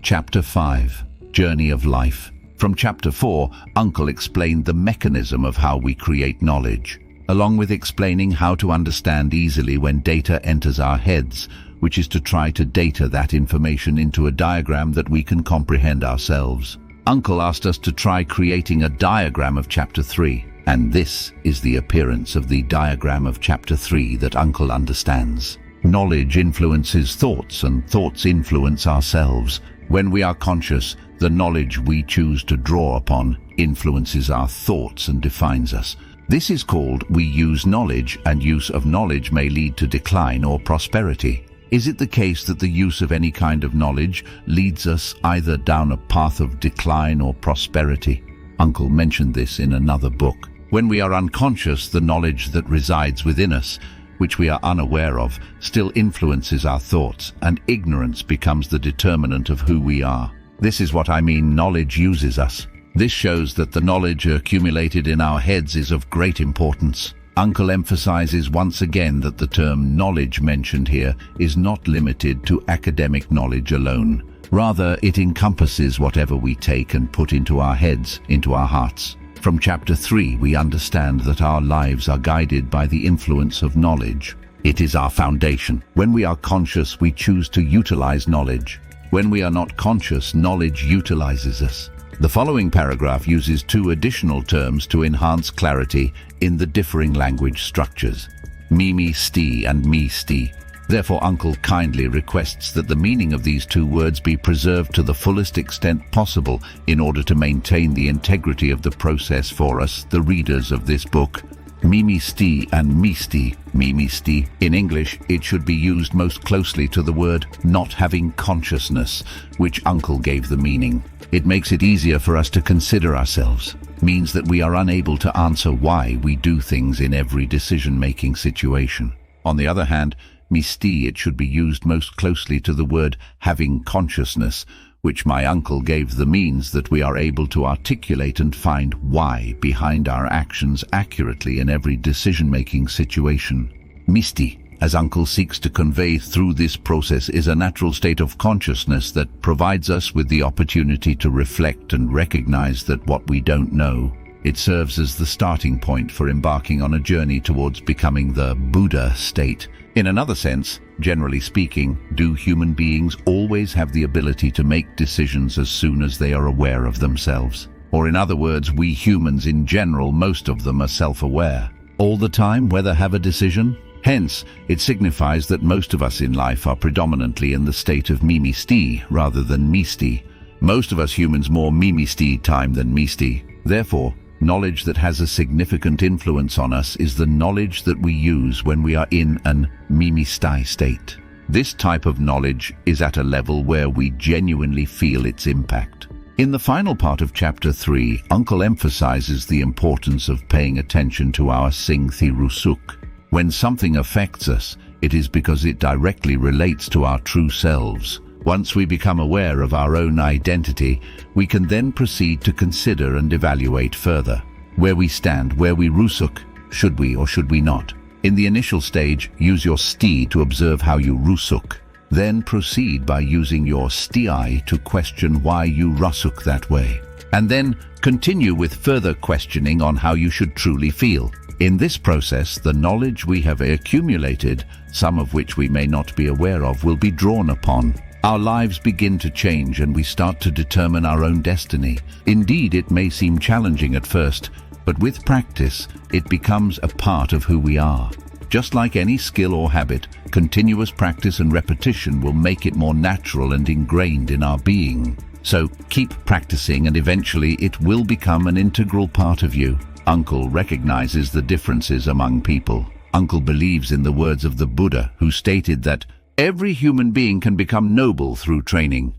Chapter 5, Journey of Life. From Chapter 4, Uncle explained the mechanism of how we create knowledge, along with explaining how to understand easily when data enters our heads, which is to try to data that information into a diagram that we can comprehend ourselves. Uncle asked us to try creating a diagram of Chapter 3, and this is the appearance of the diagram of Chapter 3 that Uncle understands. Knowledge influences thoughts, and thoughts influence ourselves. When we are conscious, the knowledge we choose to draw upon influences our thoughts and defines us. This is called we use knowledge, and use of knowledge may lead to decline or prosperity. Is it the case that the use of any kind of knowledge leads us either down a path of decline or prosperity? Uncle mentioned this in another book. When we are unconscious, the knowledge that resides within us, which we are unaware of, still influences our thoughts, and ignorance becomes the determinant of who we are. This is what I mean knowledge uses us. This shows that the knowledge accumulated in our heads is of great importance. Uncle emphasizes once again that the term knowledge mentioned here is not limited to academic knowledge alone. Rather, it encompasses whatever we take and put into our heads, into our hearts. From Chapter 3, we understand that our lives are guided by the influence of knowledge. It is our foundation. When we are conscious, we choose to utilize knowledge. When we are not conscious, knowledge utilizes us. The following paragraph uses two additional terms to enhance clarity in the differing language structures: mimi sti and me sti. Therefore, Uncle kindly requests that the meaning of these two words be preserved to the fullest extent possible in order to maintain the integrity of the process for us, the readers of this book. Mimi sti and me sti. Mimi sti. In English, it should be used most closely to the word not having consciousness, which Uncle gave the meaning. It makes it easier for us to consider ourselves. Means that we are unable to answer why we do things in every decision-making situation. On the other hand, misti, it should be used most closely to the word having consciousness, which my uncle gave the means that we are able to articulate and find why behind our actions accurately in every decision-making situation. Misti, as Uncle seeks to convey through this process, is a natural state of consciousness that provides us with the opportunity to reflect and recognize that what we don't know. It serves as the starting point for embarking on a journey towards becoming the Buddha state. In another sense, generally speaking, do human beings always have the ability to make decisions as soon as they are aware of themselves? Or in other words, we humans in general, most of them are self-aware. All the time, whether have a decision? Hence, it signifies that most of us in life are predominantly in the state of mimi-sti rather than misti. Most of us humans more mimi-sti time than misti. Therefore, knowledge that has a significant influence on us is the knowledge that we use when we are in an mimi-sti state. This type of knowledge is at a level where we genuinely feel its impact. In the final part of Chapter 3, Uncle emphasizes the importance of paying attention to our singthi rusuk. When something affects us, it is because it directly relates to our true selves. Once we become aware of our own identity, we can then proceed to consider and evaluate further where we stand, where we rusuk, should we or should we not. In the initial stage, use your sti to observe how you rusuk. Then proceed by using your sti to question why you rusuk that way. And then continue with further questioning on how you should truly feel. In this process, the knowledge we have accumulated, some of which we may not be aware of, will be drawn upon. Our lives begin to change and we start to determine our own destiny. Indeed, it may seem challenging at first, but with practice, it becomes a part of who we are. Just like any skill or habit, continuous practice and repetition will make it more natural and ingrained in our being. So keep practicing and eventually it will become an integral part of you. Uncle recognizes the differences among people. Uncle believes in the words of the Buddha, who stated that every human being can become noble through training.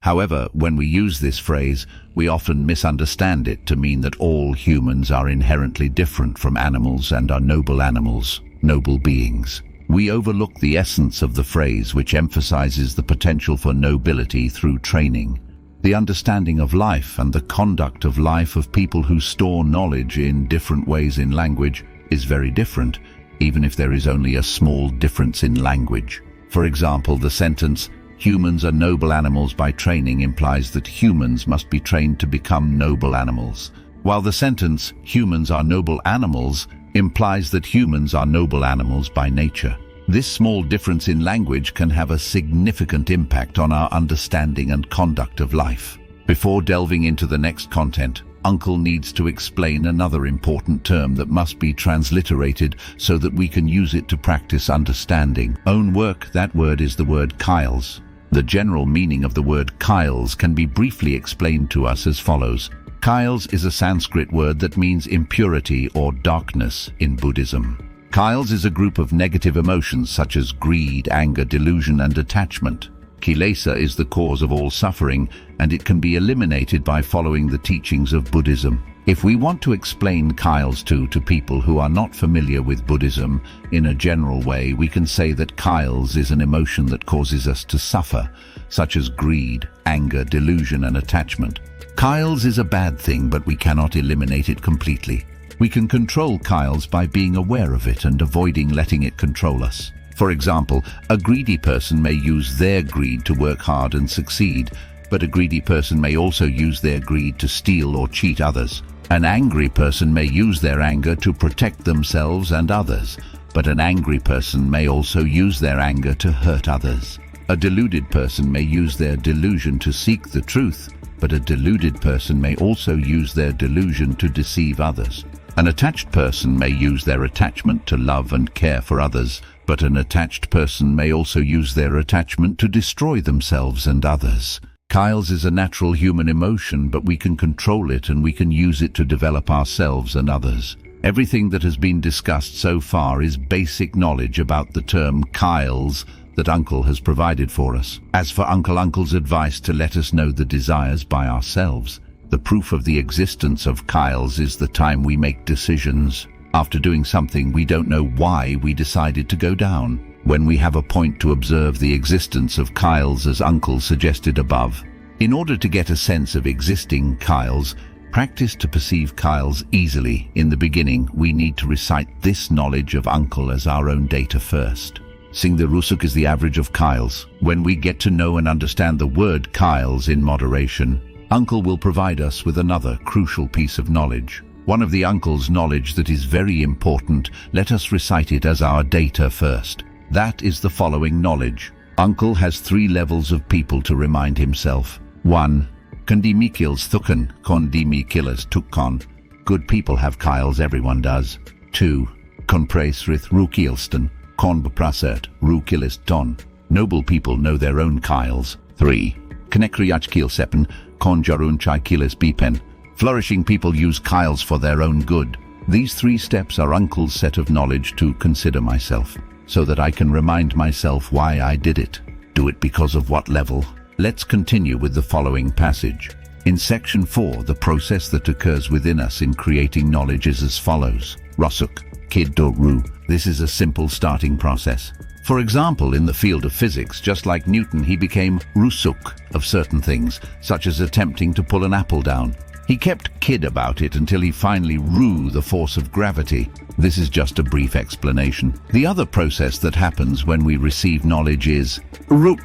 However, when we use this phrase, we often misunderstand it to mean that all humans are inherently different from animals and are noble animals, noble beings. We overlook the essence of the phrase, which emphasizes the potential for nobility through training. The understanding of life and the conduct of life of people who store knowledge in different ways in language is very different, even if there is only a small difference in language. For example, the sentence, humans are noble animals by training implies that humans must be trained to become noble animals, while the sentence, humans are noble animals, implies that humans are noble animals by nature. This small difference in language can have a significant impact on our understanding and conduct of life. Before delving into the next content, Uncle needs to explain another important term that must be transliterated so that we can use it to practice understanding. Own work, that word is the word Kyles. The general meaning of the word Kyles can be briefly explained to us as follows. Kyles is a Sanskrit word that means impurity or darkness in Buddhism. Kyles is a group of negative emotions such as greed, anger, delusion, and attachment. Kilesa is the cause of all suffering, and it can be eliminated by following the teachings of Buddhism. If we want to explain Kyles to people who are not familiar with Buddhism in a general way, we can say that Kyles is an emotion that causes us to suffer, such as greed, anger, delusion, and attachment. Kyles is a bad thing, but we cannot eliminate it completely. We can control Kyles by being aware of it and avoiding letting it control us. For example, a greedy person may use their greed to work hard and succeed, but a greedy person may also use their greed to steal or cheat others. An angry person may use their anger to protect themselves and others, but an angry person may also use their anger to hurt others. A deluded person may use their delusion to seek the truth, but a deluded person may also use their delusion to deceive others. An attached person may use their attachment to love and care for others, but an attached person may also use their attachment to destroy themselves and others. Kyles is a natural human emotion, but we can control it and we can use it to develop ourselves and others. Everything that has been discussed so far is basic knowledge about the term Kyles that Uncle has provided for us. As for Uncle's advice to let us know the desires by ourselves, the proof of the existence of Kyles is the time we make decisions. After doing something, we don't know why we decided to go down. When we have a point to observe the existence of Kyles as Uncle suggested above. In order to get a sense of existing Kyles, practice to perceive Kyles easily. In the beginning, we need to recite this knowledge of Uncle as our own data first. Sing the Rusuk is the average of Kyles. When we get to know and understand the word Kyles in moderation, Uncle will provide us with another crucial piece of knowledge. One of the Uncle's knowledge that is very important, let us recite it as our data first. That is the following knowledge. Uncle has 3 levels of people to remind himself. 1. Kondimikils thukan, kondimikilas tukon. Good people have Kyles, everyone does. 2. Konpresrith rukielston, konbeprasert rukiliston. Noble people know their own Kyles. 3. Knekriachkilsepen, konjarunchaikilis bipen. Flourishing people use Kyles for their own good. These 3 steps are Uncle's set of knowledge to consider myself, so that I can remind myself why I did it. Do it because of what level? Let's continue with the following passage. In section 4, the process that occurs within us in creating knowledge is as follows. Rusuk, kid do ru. This is a simple starting process. For example, in the field of physics, just like Newton, he became rusuk of certain things, such as attempting to pull an apple down. He kept kid about it until he finally ru the force of gravity. This is just a brief explanation. The other process that happens when we receive knowledge is ru,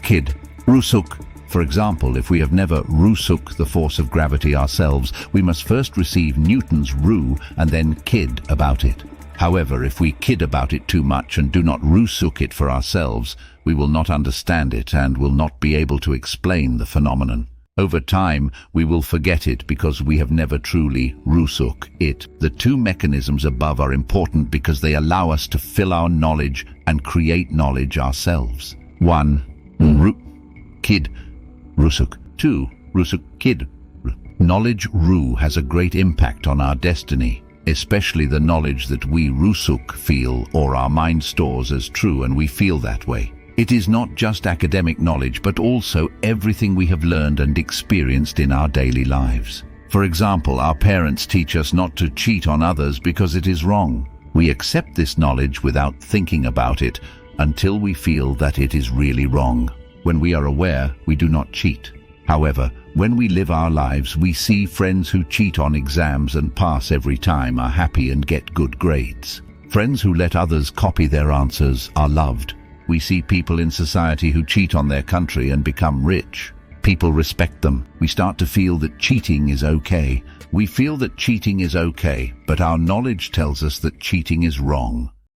kid, rusuk. For example, if we have never rusuk the force of gravity ourselves, we must first receive Newton's ru and then kid about it. However, if we kid about it too much and do not rusuk it for ourselves, we will not understand it and will not be able to explain the phenomenon. Over time, we will forget it because we have never truly rusuk it. The 2 mechanisms above are important because they allow us to fill our knowledge and create knowledge ourselves. 1. Ru, kid, rusuk. 2. Rusuk, kid. Knowledge ru has a great impact on our destiny, especially the knowledge that we rusuk feel or our mind stores as true and we feel that way. It is not just academic knowledge, but also everything we have learned and experienced in our daily lives. For example, our parents teach us not to cheat on others because it is wrong. We accept this knowledge without thinking about it until we feel that it is really wrong. When we are aware, we do not cheat. However, when we live our lives, we see friends who cheat on exams and pass every time are happy and get good grades. Friends who let others copy their answers are loved. We see people in society who cheat on their country and become rich. People respect them. We start to feel that cheating is okay. We feel that cheating is okay, but our knowledge tells us that cheating is wrong.